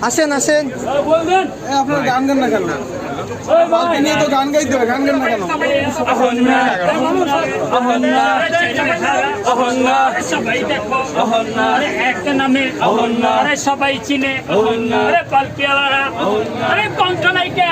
আসেন আসেন আপনার গান গান না কেন নিয়ে তো গান গাইতে হবে গান গান না কেন সবাই দেখো একটা নামে সবাই চিনে পালকি কণ্ঠ নাইকা